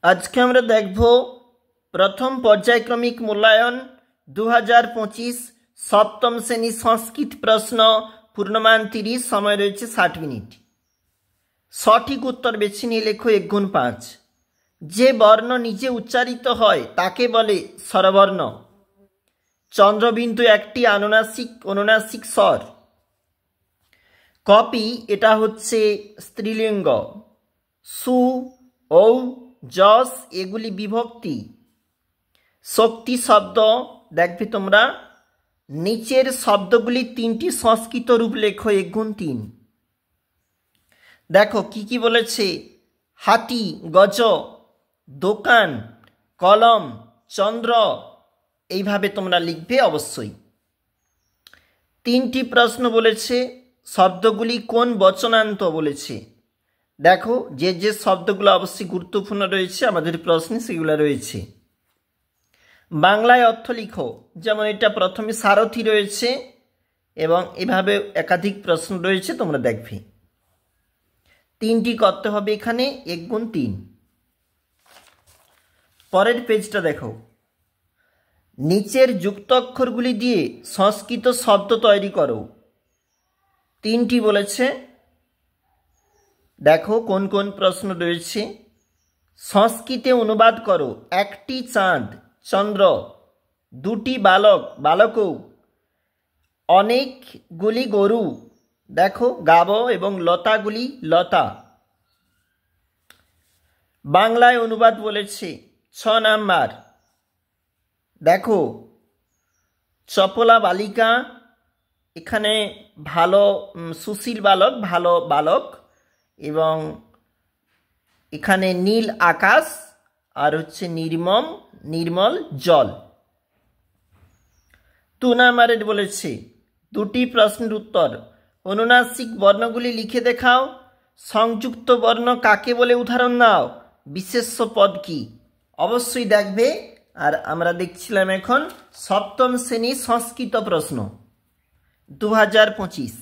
আজকে আমরা দেখব প্রথম পর্যায়ক্রমিক মূল্যায়ন 2025 সপ্তম শ্রেণী সংস্কৃত প্রশ্ন পূর্ণমান 30 সময় রয়েছে 60 মিনিট। সঠিক উত্তর বেছে নিয়ে লেখো 1 গুণ 5। যে বর্ণ নিজে উচ্চারিত হয় তাকে বলে স্বরবর্ণ। চন্দ্রবিন্দু একটি অনুনাসিক স্বর। কপি এটা হচ্ছে স্ত্রীলিঙ্গ। সু ঔ যশ এগুলি বিভক্তি। শক্তি শব্দ দেখবে তোমরা নিচের শব্দগুলি 3টি সংস্কৃত রূপ লেখো 1 গুণ 3। দেখো কি বলেছে, হাতি, গজ, দোকান, কলম, চন্দ্র, এইভাবে তোমরা লিখবে অবশ্যই। 3টি প্রশ্ন বলেছে, শব্দগুলি কোন বচনান্ত বলেছে। দেখো যে শব্দগুলো অবশ্যই গুরুত্বপূর্ণ রয়েছে আমাদের প্রশ্নে সেগুলো রয়েছে। বাংলায় অর্থ লিখো, যেমন এটা প্রথমে সারথি রয়েছে এবং এভাবে একাধিক প্রশ্ন রয়েছে, তোমরা দেখবে 3টি করতে হবে এখানে 1 গুণ 3। পরের পেজটা দেখো, নিচের যুক্ত অক্ষরগুলি দিয়ে সংস্কৃত শব্দ তৈরি করো। 3টি বলেছে, দেখো কোন কোন প্রশ্ন রয়েছে। সংস্কৃতে অনুবাদ করো, একটি চাঁদ চন্দ্র, দুটি বালক বালকৌ, অনেকগুলি গরু, দেখো গাব এবং লতাগুলি লতা। বাংলায় অনুবাদ বলেছে 6 নাম্বার। দেখো চপলা বালিকা, এখানে ভালো সুশীল বালক, ভালো বালক, এবং এখানে নীল আকাশ আর হচ্ছে নির্মল জল। 2 নাম্বারের বলেছে 2টি প্রশ্নের উত্তর। অনুনাসিক বর্ণগুলি লিখে দেখাও। সংযুক্ত বর্ণ কাকে বলে উদাহরণ দাও। বিশেষ্য পদ কি। অবশ্যই দেখবে। আর আমরা দেখছিলাম এখন সপ্তম শ্রেণী সংস্কৃত প্রশ্ন 2025।